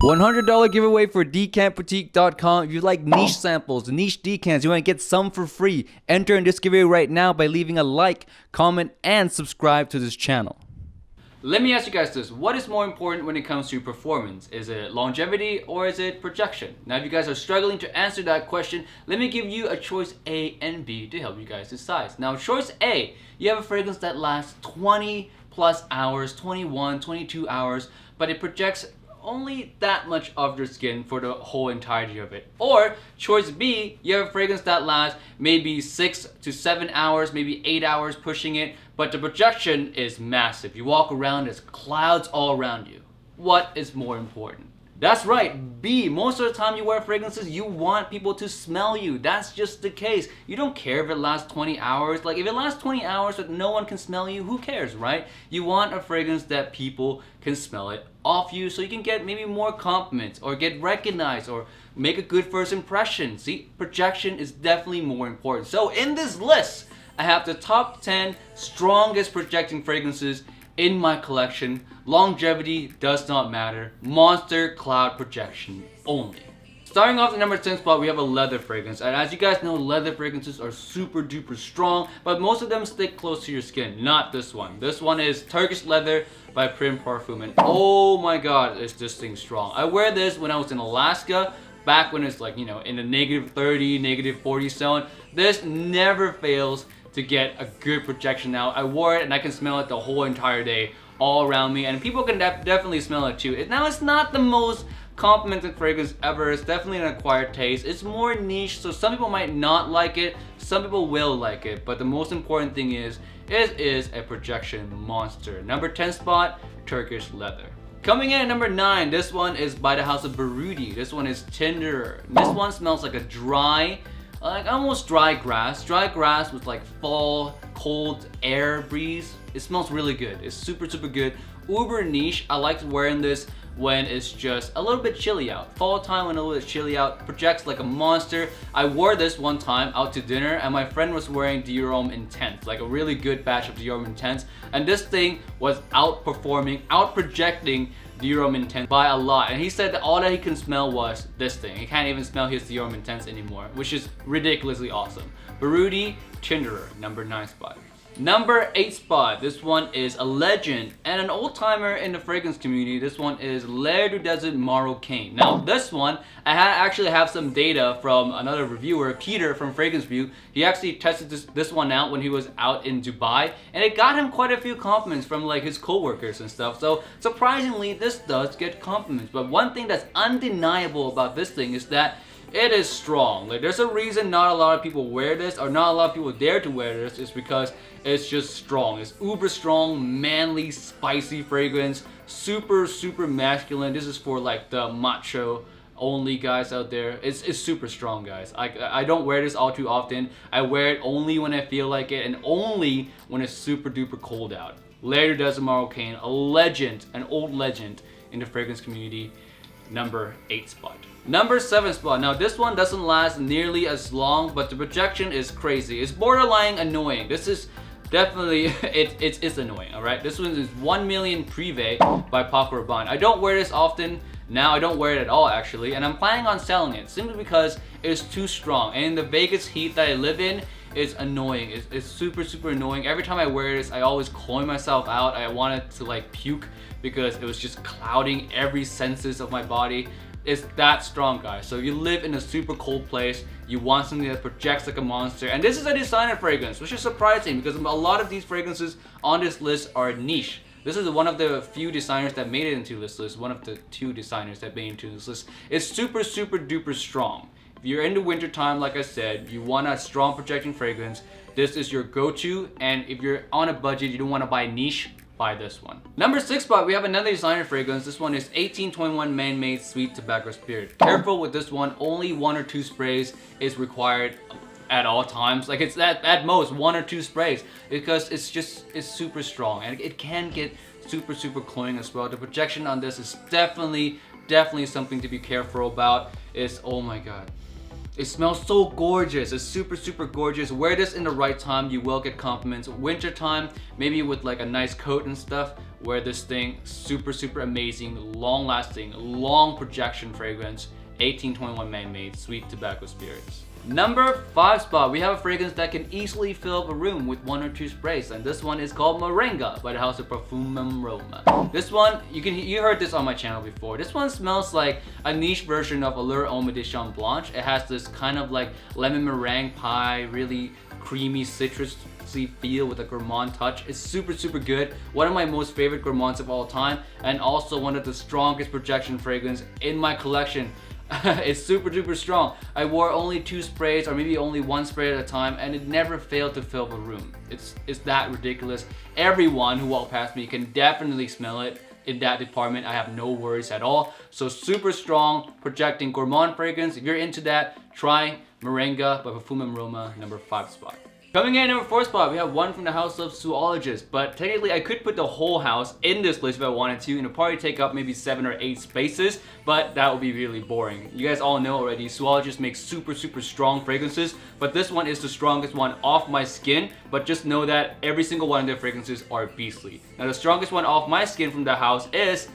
$100 giveaway for decantboutique.com. If you like niche samples, niche decants, you want to get some for free, enter in this giveaway right now by leaving a like, comment, and subscribe to this channel. Let me ask you guys this. What is more important when it comes to performance? Is it longevity or is it projection? Now, if you guys are struggling to answer that question, let me give you a choice A and B to help you guys decide. Now, choice A, you have a fragrance that lasts 20 plus hours, 21, 22 hours, but it projects only that much of your skin for the whole entirety of it. Or choice B, you have a fragrance that lasts maybe 6 to 7 hours, maybe 8 hours pushing it, but the projection is massive. You walk around, there's clouds all around you. What is more important? That's right, B. Most of the time you wear fragrances, you want people to smell you. That's just the case. You don't care if it lasts 20 hours. Like, if it lasts 20 hours but no one can smell you, who cares, right? You want a fragrance that people can smell it off you so you can get maybe more compliments or get recognized or make a good first impression. See, projection is definitely more important. So in this list, I have the top 10 strongest projecting fragrances in my collection. Longevity does not matter. Monster cloud projection only. Starting off the number 10 spot, we have a leather fragrance. And as you guys know, leather fragrances are super duper strong, but most of them stick close to your skin. Not this one. This one is Turkish Leather by Prim Parfum. And oh my god, is this thing strong. I wear this when I was in Alaska, back when it's like, you know, in the -30, -40 zone. This never fails to get a good projection now. I wore it and I can smell it the whole entire day all around me, and people can definitely smell it too. Now, it's not the most complimented fragrance ever. It's definitely an acquired taste. It's more niche, so some people might not like it, some people will like it, but the most important thing is, it is a projection monster. Number 10 spot, Turkish Leather. Coming in at number 9, this one is by the house of Baruti. This one is Tinderer. This one smells like a dry, like almost dry grass with like fall cold air breeze. It smells really good. It's super good, uber niche. I like wearing this when it's just a little bit chilly out. Fall time when a little bit chilly out, projects like a monster. I wore this one time out to dinner and my friend was wearing Dior Intense, like a really good batch of Dior Intense, and this thing was outperforming, out projecting Dior Intense by a lot, and he said that all that he can smell was this thing. He can't even smell his Dior Intense anymore, which is ridiculously awesome. Baruti Tinderer, number 9 spot. Number 8 spot, this one is a legend and an old timer in the fragrance community. This one is L'air du Desert Marocain. Now this one, I actually have some data from another reviewer, Peter from Fragrance View. He actually tested this one out when he was out in Dubai, and it got him quite a few compliments from like his co-workers and stuff. So surprisingly, this does get compliments. But one thing that's undeniable about this thing is that it is strong. Like, there's a reason not a lot of people wear this, or not a lot of people dare to wear this, is because it's just strong. It's uber strong, manly, spicy fragrance, super masculine. This is for like the macho only guys out there. It's super strong, guys. I don't wear this all too often. I wear it only when I feel like it, and only when it's super duper cold out. L'air du Desert Marocain, a legend, an old legend in the fragrance community. Number 8 spot. Number 7 spot. Now this one doesn't last nearly as long, but the projection is crazy. It's borderline annoying. This is definitely, it's annoying, alright? This one is 1 Million Privé by Paco Rabanne. I don't wear this often. Now I don't wear it at all actually, and I'm planning on selling it simply because it's too strong. And in the Vegas heat that I live in, it's annoying. It's super annoying. Every time I wear this, I always cloy myself out. I wanted to like puke because it was just clouding every senses of my body. It's that strong, guys. So if you live in a super cold place, you want something that projects like a monster. And this is a designer fragrance, which is surprising because a lot of these fragrances on this list are niche. This is one of the few designers that made it into this list. One of the 2 designers that made it into this list. It's super duper strong. If you're in the winter time, like I said, you want a strong projecting fragrance, this is your go-to. And if you're on a budget, you don't want to buy niche, buy this one. Number 6 spot, we have another designer fragrance. This one is 1821 Man-Made Sweet Tobacco Spirit. Careful with this one, only 1 or 2 sprays is required at all times. Like, it's at most 1 or 2 sprays because it's super strong, and it can get super cloying as well. The projection on this is definitely something to be careful about. It's, oh my god, it smells so gorgeous. It's super gorgeous. Wear this in the right time, you will get compliments. Winter time, maybe with like a nice coat and stuff, wear this thing. Super amazing, long lasting, long projection fragrance. 1821 man-made sweet tobacco spirits. Number 5 spot, we have a fragrance that can easily fill up a room with 1 or 2 sprays, and this one is called Moringa by the House of Parfumum Roma. This one, you heard this on my channel before. This one smells like a niche version of Allure Homme Edition Blanche. It has this kind of like lemon meringue pie, really creamy citrusy feel with a gourmand touch. It's super good. One of my most favorite gourmands of all time, and also one of the strongest projection fragrance in my collection. It's super strong. I wore only 2 sprays or maybe only 1 spray at a time, and it never failed to fill the room. It's that ridiculous. Everyone who walked past me can definitely smell it. In that department, I have no worries at all. So super strong, projecting gourmand fragrance. If you're into that, try Moringa by Parfumum Roma, number 5 spot. Coming in at number 4 spot, we have one from the House of Zoologist, but technically I could put the whole house in this list if I wanted to, and it'll probably take up maybe 7 or 8 spaces, but that would be really boring. You guys all know already, Zoologist makes super strong fragrances, but this one is the strongest one off my skin, but just know that every single one of their fragrances are beastly. Now the strongest one off my skin from the house is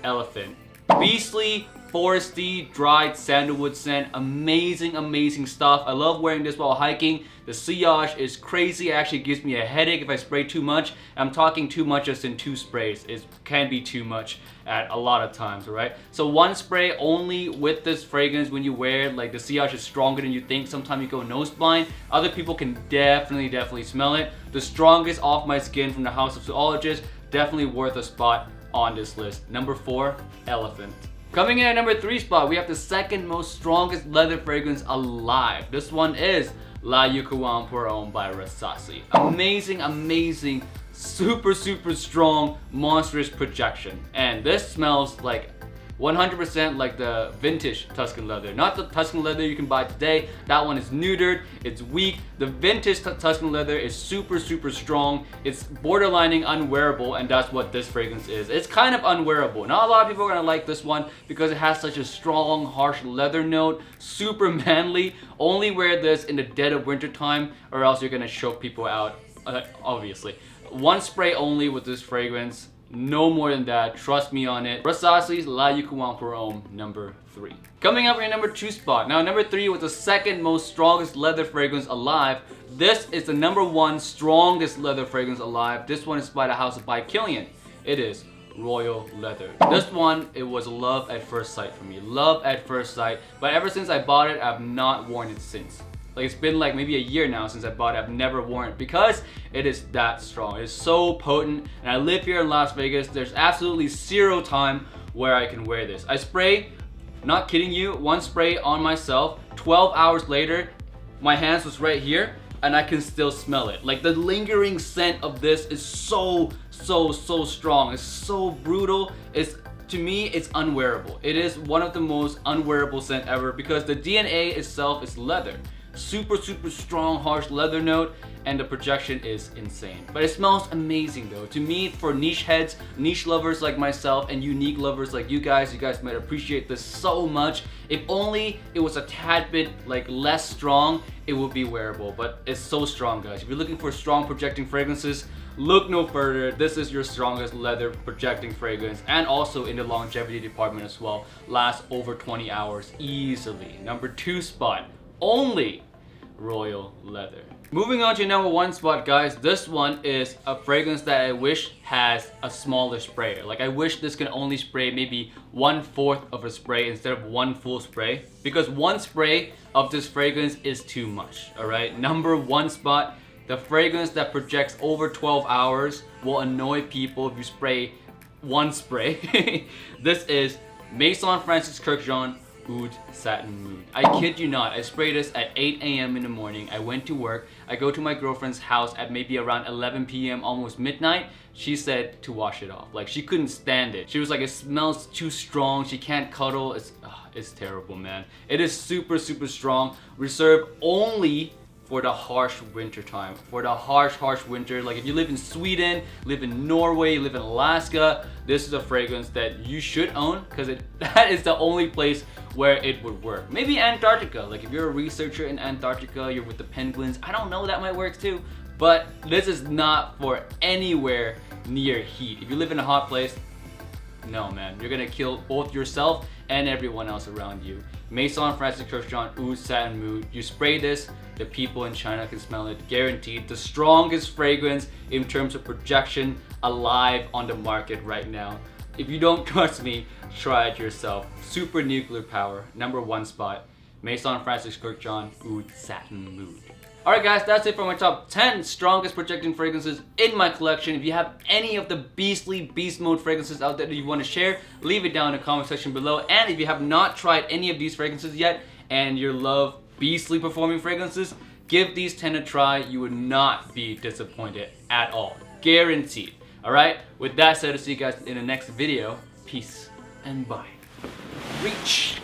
Elephant. Beastly, foresty, dried sandalwood scent. Amazing stuff. I love wearing this while hiking. The sillage is crazy. It actually gives me a headache if I spray too much. I'm talking too much just in 2 sprays. It can be too much at a lot of times, right? So 1 spray only with this fragrance when you wear it, like the sillage is stronger than you think. Sometimes you go nose blind. Other people can definitely smell it. The strongest off my skin from the House of Zoologist. Definitely worth a spot on this list. Number 4, Elephant. Coming in at number 3 spot, we have the second most strongest leather fragrance alive. This one is La Yucawan Pour Homme by Rasasi. Amazing, super strong, monstrous projection. And this smells like 100% like the vintage Tuscan leather. Not the Tuscan leather you can buy today. That one is neutered, it's weak. The vintage Tuscan leather is super strong. It's borderlining unwearable, and that's what this fragrance is. It's kind of unwearable. Not a lot of people are gonna like this one because it has such a strong, harsh leather note. Super manly. Only wear this in the dead of winter time, or else you're gonna choke people out, obviously. 1 spray only with this fragrance. No more than that, trust me on it. Rasasi's La Yucawan Pour Homme, number 3. Coming up in number 2 spot. Now number 3 was the second most strongest leather fragrance alive. This is the number 1 strongest leather fragrance alive. This one is by the House of By Kilian. It is Royal Leather. This one, it was love at first sight for me. Love at first sight. But ever since I bought it, I've not worn it since. Like, it's been like maybe a year now since I bought it. I've never worn it because it is that strong. It is so potent, and I live here in Las Vegas. There's absolutely 0 time where I can wear this. I spray, not kidding you, 1 spray on myself. 12 hours later, my hands was right here, and I can still smell it. Like, the lingering scent of this is so strong. It's so brutal. To me, it's unwearable. It is one of the most unwearable scent ever because the DNA itself is leather. Super strong, harsh leather note, and the projection is insane. But it smells amazing though. To me, for niche heads, niche lovers like myself, and unique lovers like you guys might appreciate this so much. If only it was a tad bit like less strong, it would be wearable. But it's so strong, guys. If you're looking for strong projecting fragrances, look no further. This is your strongest leather projecting fragrance, and also in the longevity department as well. Lasts over 20 hours easily. Number 2 spot. Only Royal Leather. Moving on to number 1 spot, guys. This one is a fragrance that I wish has a smaller sprayer. Like, I wish this can only spray maybe 1/4 of a spray instead of 1 full spray, because 1 spray of this fragrance is too much. All right, number 1 spot, the fragrance that projects over 12 hours will annoy people if you spray 1 spray. This is Maison Francis Kurkdjian Oud Satin Mood. I kid you not, I sprayed this at 8 a.m. in the morning. I went to work. I go to my girlfriend's house at maybe around 11 p.m., almost midnight. She said to wash it off. Like, she couldn't stand it. She was like, it smells too strong. She can't cuddle. It's terrible, man. It is super strong. Reserved only for the harsh winter time. For the harsh winter. Like, if you live in Sweden, live in Norway, live in Alaska, this is a fragrance that you should own, because that is the only place where it would work. Maybe Antarctica. Like, if you're a researcher in Antarctica, you're with the penguins, I don't know, that might work too. But this is not for anywhere near heat. If you live in a hot place, no man, you're gonna kill both yourself and everyone else around you. Maison Francis Kurkdjian Oud Satin Mood. You spray this, the people in China can smell it, guaranteed. The strongest fragrance in terms of projection alive on the market right now. If you don't trust me, try it yourself. Super nuclear power, #1 spot. Maison Francis Kurkdjian Oud Satin Mood. Alright guys, that's it for my top 10 strongest projecting fragrances in my collection. If you have any of the beastly beast mode fragrances out there that you want to share, leave it down in the comment section below. And if you have not tried any of these fragrances yet and you love beastly performing fragrances, give these 10 a try. You would not be disappointed at all. Guaranteed. Alright, with that said, I'll see you guys in the next video. Peace and bye. Reach!